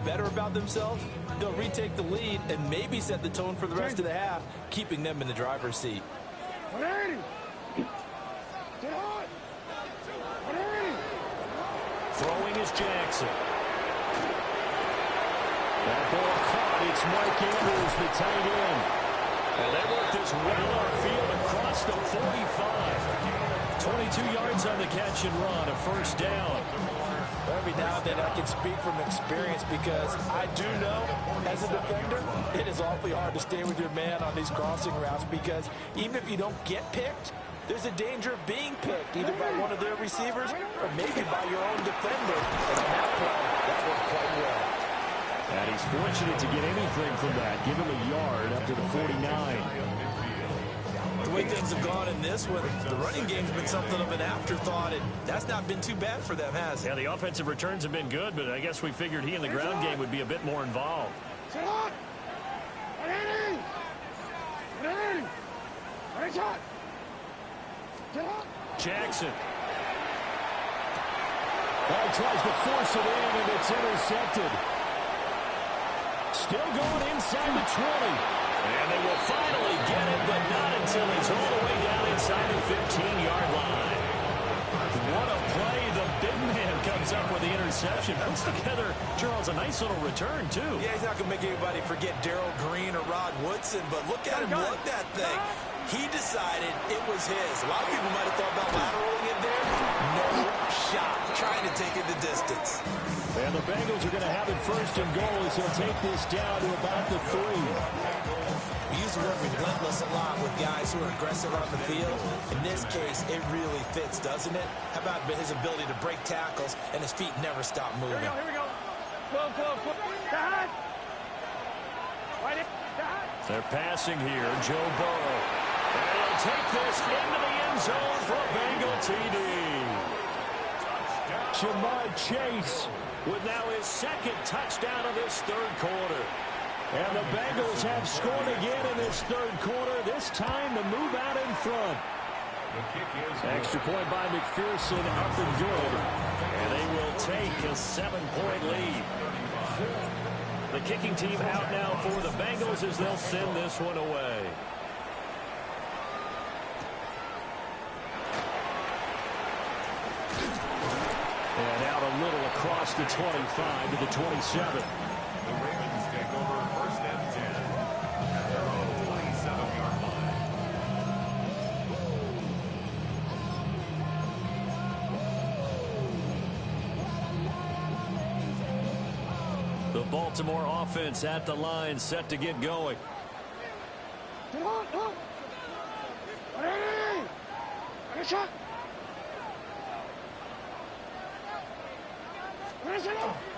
better about themselves, they'll retake the lead and maybe set the tone for the rest of the half, keeping them in the driver's seat. Throwing is Jackson. That ball caught. It's Mark Andrews, the tight end. And they work this well outfield across the 45. 22 yards on the catch and run, a first down. Every now and then I can speak from experience because I do know, as a defender, it is awfully hard to stay with your man on these crossing routes because even if you don't get picked, there's a danger of being picked either by one of their receivers or maybe by your own defender. And on that play, that worked quite well. And he's fortunate to get anything from that. Give him a yard up to the 49. The way things have gone in this one, the running game's been something of an afterthought, and that's not been too bad for them, has it? Yeah, the offensive returns have been good, but I guess we figured he in the ground game would be a bit more involved. Jackson. Ball tries to force it in, and it's intercepted. Still going inside the 20. And they will finally get it, but not until he's all the way down inside the 15-yard line. What a play. The big man comes up with the interception. Puts together, Charles, a nice little return, too. Yeah, he's not going to make anybody forget Darrell Green or Rod Woodson, but look at him lug that thing. He decided it was his. A lot of people might have thought about lateraling it there. No shot. Trying to take it the distance. And the Bengals are going to have it first and goal as he'll take this down to about the 3. We use the word relentless a lot with guys who are aggressive on the field. In this case, it really fits, doesn't it? How about his ability to break tackles and his feet never stop moving? Here we go. Go. They're passing here. Joe Burrow. And he'll take this into the end zone for a Bengal TD. Jamar Chase with now his second touchdown of this third quarter. And the Bengals have scored again in this third quarter, this time to move out in front. Extra point by McPherson, up and good. And they will take a 7-point lead. The kicking team out now for the Bengals as they'll send this one away. And out a little across the 25 to the 27. The Ravens take over first and 10 at their own 27-yard line. The Baltimore offense at the line, set to get going.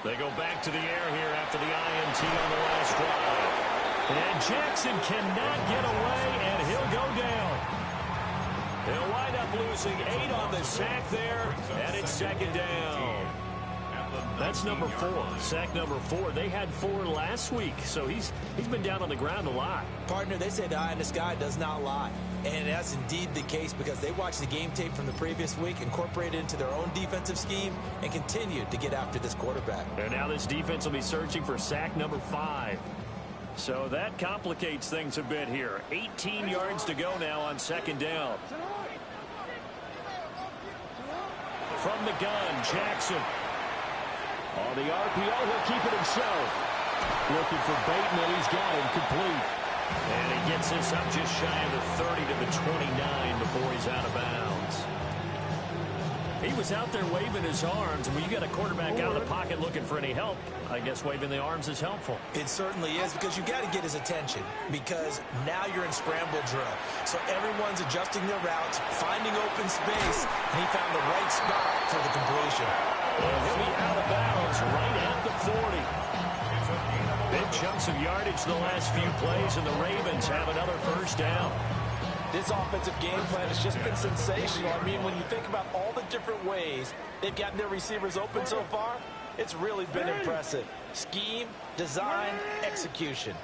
They go back to the air here after the INT on the last drive. And Jackson cannot get away, and he'll go down. They'll wind up losing 8 on the sack there, and it's second down. That's number 4, sack number 4. They had 4 last week, so he's been down on the ground a lot. Partner, they say the eye in the sky does not lie. And that's indeed the case because they watched the game tape from the previous week, incorporated it into their own defensive scheme, and continued to get after this quarterback. And now this defense will be searching for sack number 5. So that complicates things a bit here. 18 yards to go now on second down. From the gun, Jackson. On the RPO, he'll keep it himself. Looking for Bateman, he's got him complete. And he gets this up just shy of the 30 to the 29 before he's out of bounds. He was out there waving his arms, and when you got a quarterback out of the pocket looking for any help, I guess waving the arms is helpful. It certainly is because you got to get his attention because now you're in scramble drill. So everyone's adjusting their routes, finding open space, and he found the right spot for the completion. And he'll be out of bounds right at the 40. Big chunks of yardage the last few plays, and the Ravens have another first down. This offensive game plan has just been sensational. I mean, when you think about all the different ways they've gotten their receivers open so far, it's really been impressive. Scheme, design, execution.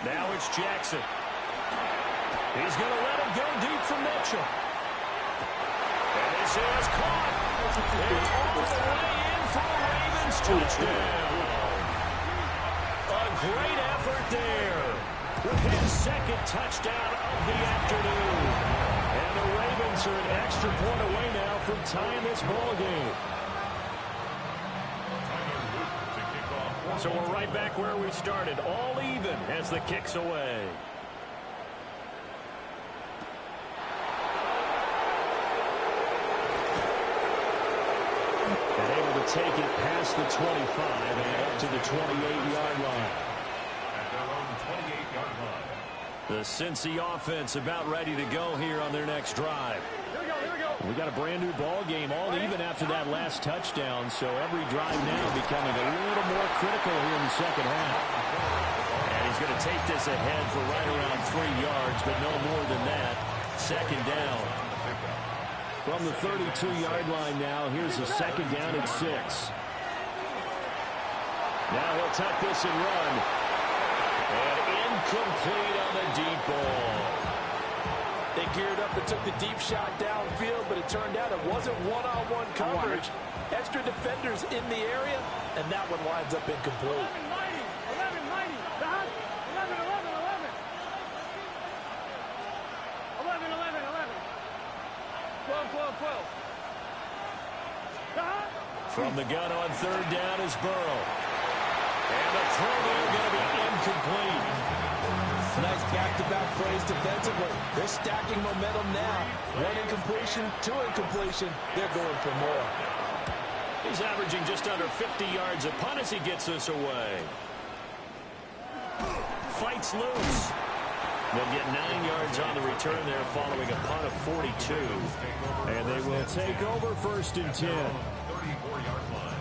Now it's Jackson. He's going to let him go deep for Mitchell. And this is caught. And all the way in for a Ravens touchdown. great effort there with his second touchdown of the afternoon. And the Ravens are an extra point away now from tying this ball game. So we're right back where we started, all even as the kick's away. And able to take it past the 25 and up to the 28-yard line. At their own 28-yard line. The Cincy offense about ready to go here on their next drive. We got a brand new ball game, all even after that last touchdown, so every drive now becoming a little more critical here in the second half. And he's going to take this ahead for right around 3 yards, but no more than that. Second down. From the 32-yard line now, here's a second down at 6. Now he'll tuck this and run. And incomplete on the deep ball. They geared up and took the deep shot downfield, but it turned out it wasn't one-on-one coverage. Extra defenders in the area, and that one winds up incomplete. 12. From the gun on third down is Burrow. And the throw there going to be incomplete. Nice back-to-back plays defensively. They're stacking momentum now. One incompletion, two incompletion. They're going for more. He's averaging just under 50 yards a punt as he gets this away. Fights loose. They'll get 9 yards on the return there following a punt of 42. And they will take over first and 10. 34-yard line.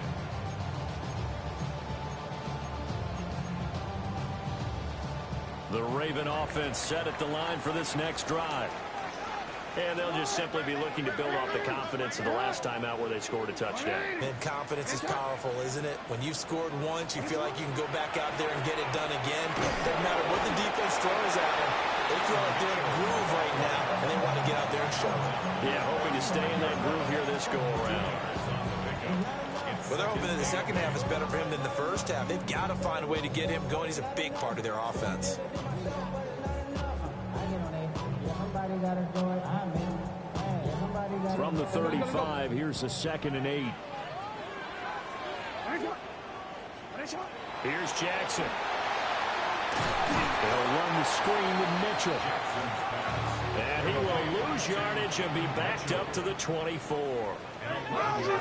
The Raven offense set at the line for this next drive. And they'll just simply be looking to build off the confidence of the last time out where they scored a touchdown. And confidence is powerful, isn't it? When you've scored once, you feel like you can go back out there and get it done again. Doesn't matter what the defense throws at them. They feel like they're in a groove right now, and they want to get out there and show it. Yeah, hoping to stay in that groove here this go-around. Well, they're hoping that the second half is better for him than the first half. They've got to find a way to get him going. He's a big part of their offense. From the 35, here's a second and 8. Here's Jackson. They'll run the screen with Mitchell. And he will lose yardage and be backed up to the 24.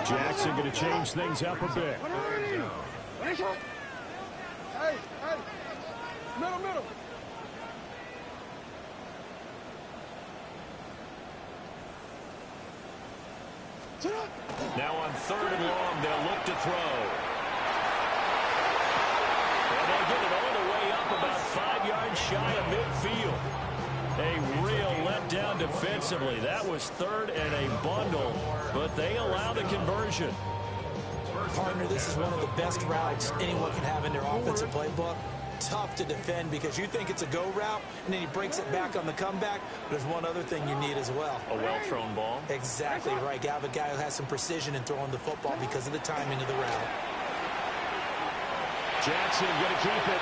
Jackson going to change things up a bit. Hey, middle. Now on third and long, they'll look to throw. And they get it all the way up about 5 yards shy of midfield. A real letdown defensively. That was third and a bundle, but they allow the conversion. Partner, this is one of the best routes anyone can have in their offensive playbook. Tough to defend because you think it's a go route, and then he breaks it back on the comeback. There's one other thing you need as well. A well-thrown ball. Exactly right. You have a guy who has some precision in throwing the football because of the timing of the route. Jackson going to keep it.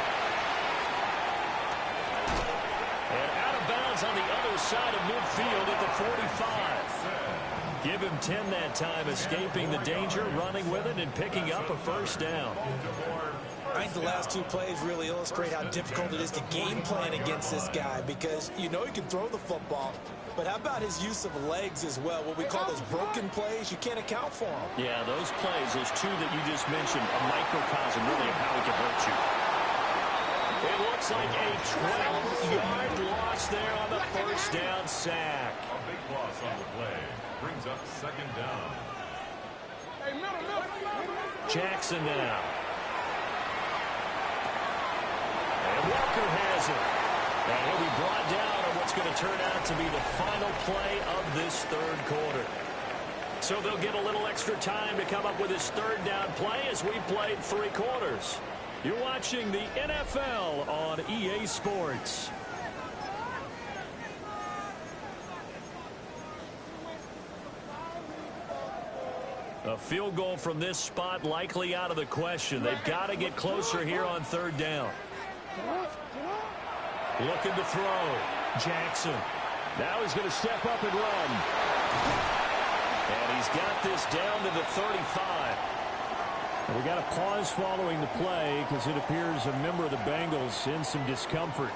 And out of bounds on the other side of midfield at the 45. Give him 10 that time, escaping the danger, running with it, and picking up a first down. I think the last two plays really illustrate how difficult it is to game plan against this guy because you know he can throw the football, but how about his use of legs as well? What we call those broken plays, you can't account for them. Yeah, those plays, those two that you just mentioned, a microcosm really of how he can hurt you. It looks like a 12-yard loss there on the first down sack. A big loss on the play. Brings up second down. Hey, middle. Jackson now. And Walker has it. And he'll be brought down on what's going to turn out to be the final play of this third quarter. So they'll get a little extra time to come up with this third down play as we played 3 quarters. You're watching the NFL on EA Sports. A field goal from this spot likely out of the question. They've got to get closer here on third down. Looking to throw. Jackson. Now he's going to step up and run. And he's got this down to the 35. And we got a pause following the play because it appears a member of the Bengals in some discomfort.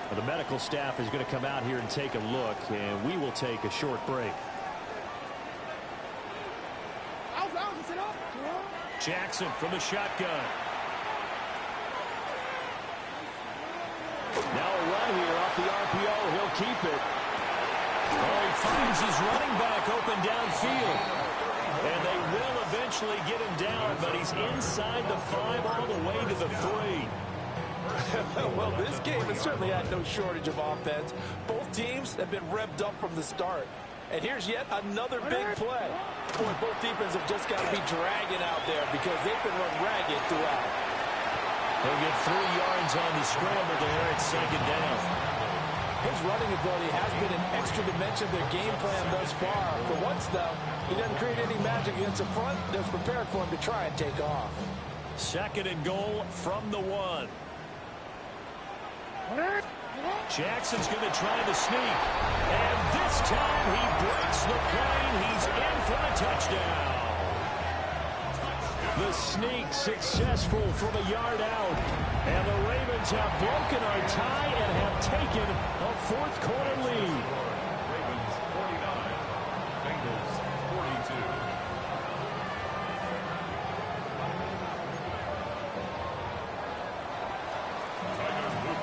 But the medical staff is going to come out here and take a look, and we will take a short break. Jackson from the shotgun. Now a run here off the RPO. He'll keep it. Oh, he finds his running back open downfield. And they will eventually get him down, but he's inside the 5 all the way to the 3. Well, this game has certainly had no shortage of offense. Both teams have been revved up from the start. And here's yet another big play. Boy, both defenses have just got to be dragging out there because they've been run ragged throughout. He'll get 3 yards on the scramble there at second down. His running ability has been an extra dimension of their game plan thus far. For once, though, he doesn't create any magic against the front that's prepared for him to try and take off. Second and goal from the 1. Jackson's going to try the sneak. And this time he breaks the plane. He's in for a touchdown. The sneak successful from a yard out. And the Ravens have broken our tie and have taken a fourth quarter lead. Ravens 49, Bengals 42.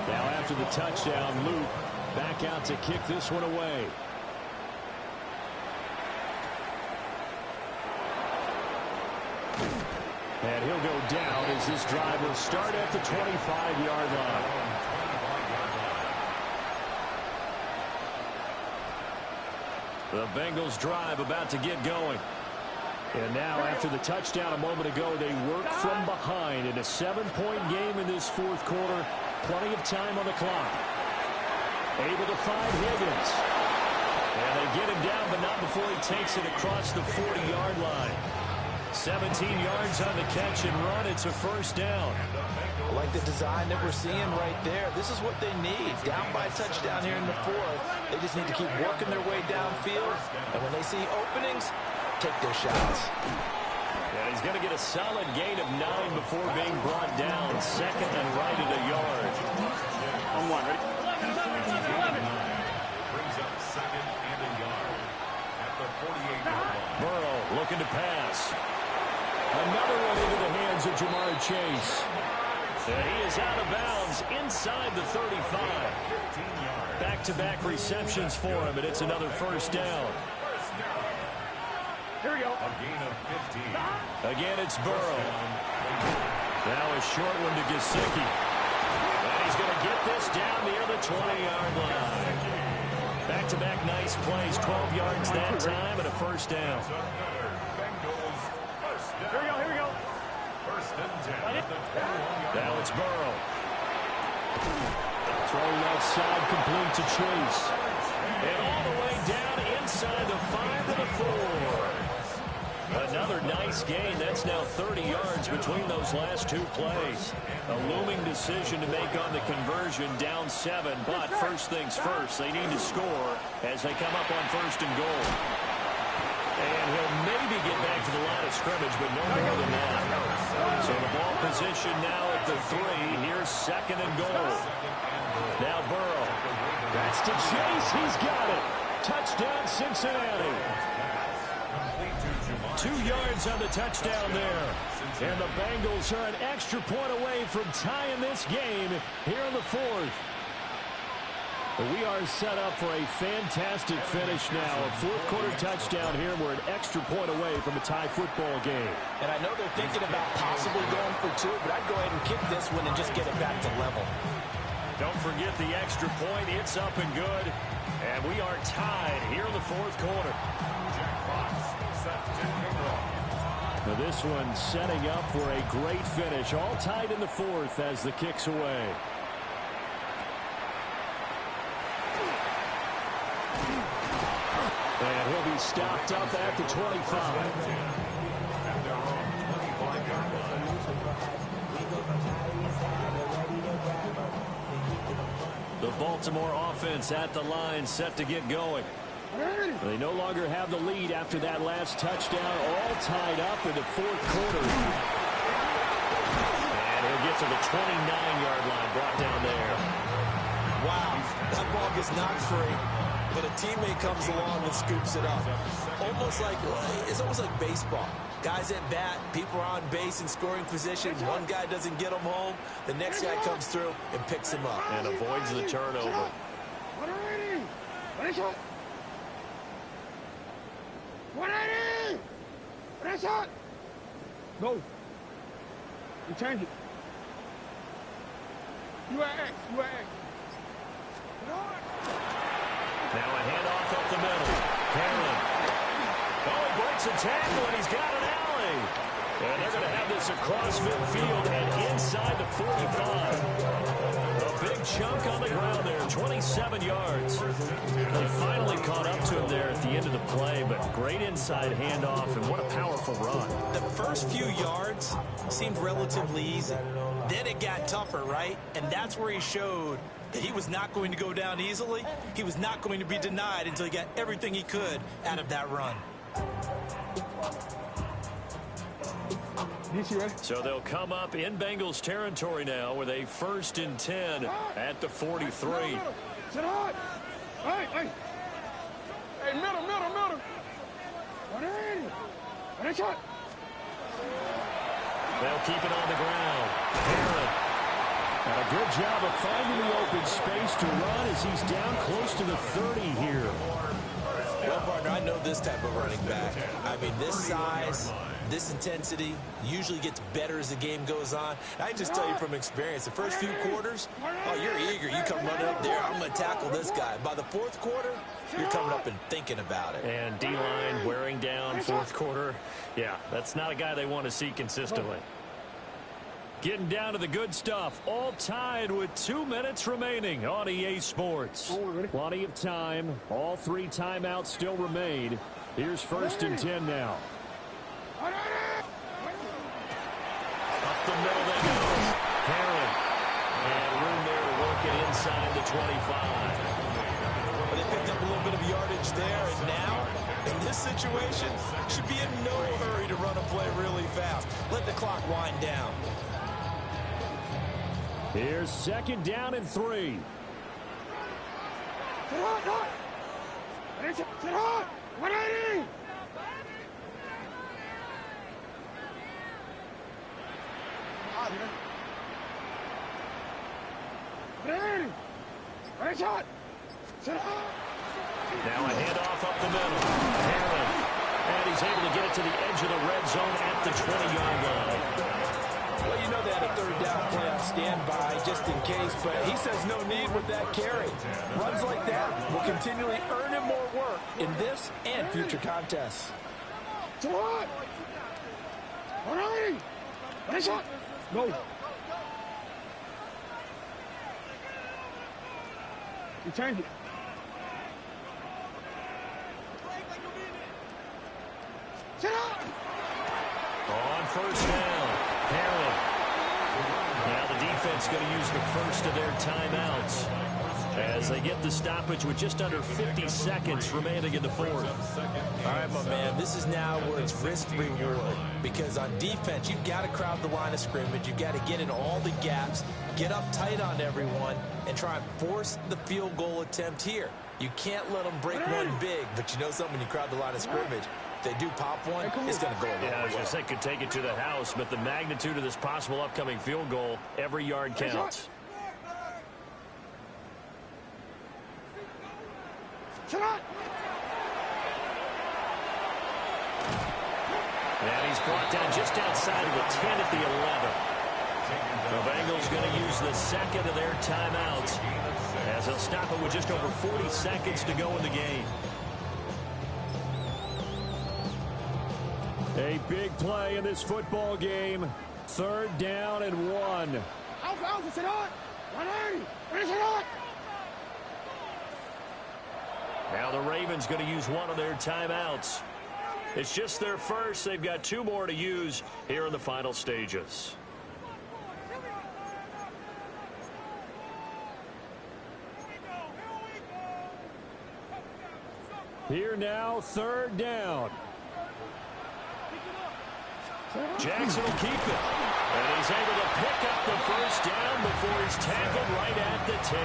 Now after the touchdown, Luke back out to kick this one away. And he'll go down as this drive will start at the 25-yard line. The Bengals drive about to get going. And now after the touchdown a moment ago, they work from behind in a 7-point game in this fourth quarter. Plenty of time on the clock. Able to find Higgins. And they get him down, but not before he takes it across the 40-yard line. 17 yards on the catch and run. It's a first down. I like the design that we're seeing right there. This is what they need. Down by a touchdown here in the fourth. They just need to keep working their way downfield. And when they see openings, take their shots. And he's going to get a solid gain of 9 before being brought down. Second and right at a yard. On 1, ready? Brings up second and a yard at the 48-yard line. Burrow looking to pass. Another one into the hands of Jamar Chase. And he is out of bounds inside the 35. Back-to-back receptions for him, and it's another first down. Here we go. A gain of 15. Again, it's Burrow. Now a short one to Gesicki. And he's going to get this down near the 20-yard line. Back-to-back nice plays, 12 yards that time, and a first down. Bengals first down. Here we go. First and 10 at the 21-yard line. Now it's Burrow. Thrown outside, complete to Chase. And all the way down inside the 5 to the 4. Another nice gain. That's now 30 yards between those last 2 plays. A looming decision to make on the conversion, down 7. But first things first, they need to score as they come up on first and goal. And he'll maybe get back to the line of scrimmage, but no more than that. So the ball position now at the 3. Here's second and goal. Now Burrow. That's to Chase. He's got it. Touchdown, Cincinnati. 2 yards on the touchdown there. And the Bengals are an extra point away from tying this game here in the fourth. We are set up for a fantastic finish now. A fourth quarter touchdown here. We're an extra point away from a tie football game. And I know they're thinking about possibly going for 2, but I'd go ahead and kick this one and just get it back to level. Don't forget the extra point. It's up and good. And we are tied here in the fourth quarter. Jack Fox set to kick off. Now this one setting up for a great finish. All tied in the fourth as the kick's away. And he'll be he's stopped up at the 25. The Baltimore offense at the line, set to get going. They no longer have the lead after that last touchdown, all tied up in the fourth quarter. And he'll get to the 29-yard line, brought down there. Wow, that ball gets knocked free, but a teammate comes along and scoops it up. It's almost like baseball. Guys at bat, people are on base in scoring position. One guy doesn't get him home. The next guy comes through and picks him up. And avoids the turnover. Go. You change it. You are X. Now a handoff up the middle. Carolyn. Oh, he breaks a tackle, and he's got an alley. And they're going to have this across midfield and inside the 45. A big chunk on the ground there, 27 yards. They finally caught up to him there at the end of the play, but great inside handoff, and what a powerful run. The first few yards seemed relatively easy. Then it got tougher, right? And that's where he showed that he was not going to go down easily. He was not going to be denied until he got everything he could out of that run. So they'll come up in Bengals territory now with a 1st and 10 at the 43. Sit hard. Hey, middle. They'll keep it on the ground. Aaron. And a good job of finding the open space to run as he's down close to the 30 here. Well, partner, I know this type of running back. I mean, this size, this intensity usually gets better as the game goes on. I just tell you from experience, the first few quarters, oh, you're eager. You come running up there, I'm going to tackle this guy. By the fourth quarter, you're coming up and thinking about it. And D-line wearing down fourth quarter. Yeah, that's not a guy they want to see consistently. Getting down to the good stuff, all tied with 2 minutes remaining on EA Sports. Plenty of time. All 3 timeouts still remain. Here's 1st and 10 now. Up the middle they go. Herron. And room there to work it inside the 25. Well, they picked up a little bit of yardage there, and now, in this situation, should be in no hurry to run a play really fast. Let the clock wind down. Here's 2nd down and 3. Sit hard. 180. Now a handoff up the middle. Herron. And he's able to get it to the edge of the red zone at the 20-yard line. Well, you know they had a 3rd down play on standby just in case, but he says no need with that carry. Runs like that will continually earn him more work in this and future contests. Go. You change it. On 1st down, Herron. Now the defense going to use the first of their timeouts as they get the stoppage with just under 50 seconds remaining in the 4th. All right, my man, this is now where it's risk-reward, because on defense, you've got to crowd the line of scrimmage. You've got to get in all the gaps, get up tight on everyone, and try and force the field goal attempt here. You can't let them break one big, but you know something, when you crowd the line of scrimmage, if they do pop one, it's going to go a long way. I was going to say could take it to the house, but the magnitude of this possible upcoming field goal, every yard counts. And he's brought down just outside of the 10 at the 11. The Bengals going to use the 2nd of their timeouts as they'll stop it with just over 40 seconds to go in the game. A big play in this football game. 3rd down and 1. Now the Ravens going to use one of their timeouts. It's just their first. They've got 2 more to use here in the final stages. Here now, 3rd down. Jackson will keep it. And he's able to pick up the first down before he's tackled right at the 10.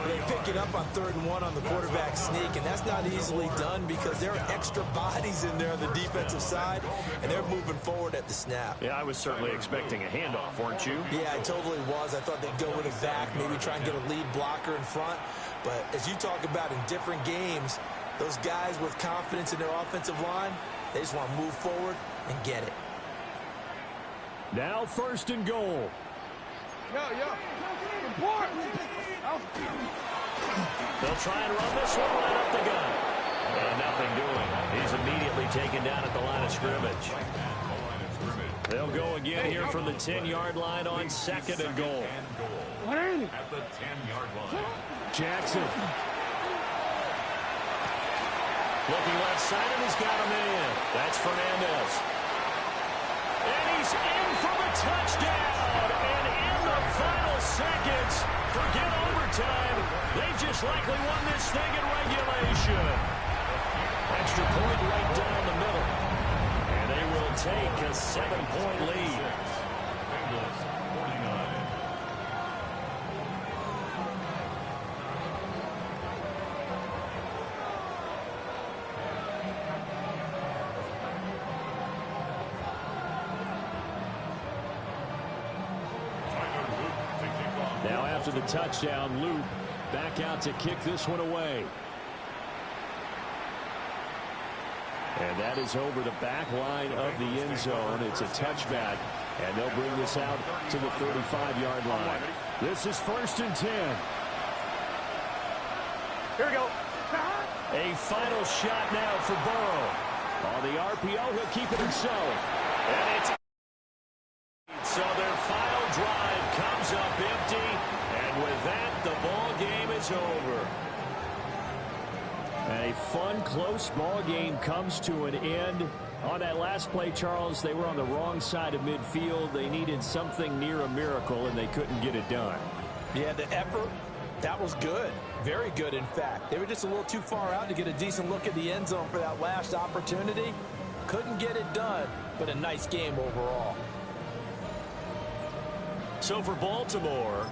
They pick it up on 3rd and 1 on the quarterback sneak, and that's not easily done because there are extra bodies in there on the defensive side, and they're moving forward at the snap. Yeah, I was certainly expecting a handoff, weren't you? Yeah, I totally was. I thought they'd go with a back, maybe try and get a lead blocker in front. But as you talk about in different games, those guys with confidence in their offensive line, they just want to move forward and get it. Now 1st and goal. They'll try and run this one right up the gut. And nothing doing. He's immediately taken down at the line of scrimmage. They'll go again here from the 10-yard line on 2nd and goal. At the 10-yard line. Jackson. Looking left side, and he's got a man. That's Fernandez. And he's in for the touchdown. And in the final seconds, forget overtime. They just likely won this thing in regulation. Extra point right down the middle. And they will take a 7-point lead. Bengals 49. Now after the touchdown, Luke back out to kick this one away. And that is over the back line of the end zone. It's a touchback, and they'll bring this out to the 35-yard line. This is 1st and 10. Here we go. A final shot now for Burrow. On the RPO, he'll keep it himself. And it's so their final drive comes up empty, and with that, the ball game is over. A fun, close ball game comes to an end. On that last play, Charles, they were on the wrong side of midfield. They needed something near a miracle, and they couldn't get it done. Yeah, the effort, that was good. Very good, in fact. They were just a little too far out to get a decent look at the end zone for that last opportunity. Couldn't get it done, but a nice game overall. So for Baltimore,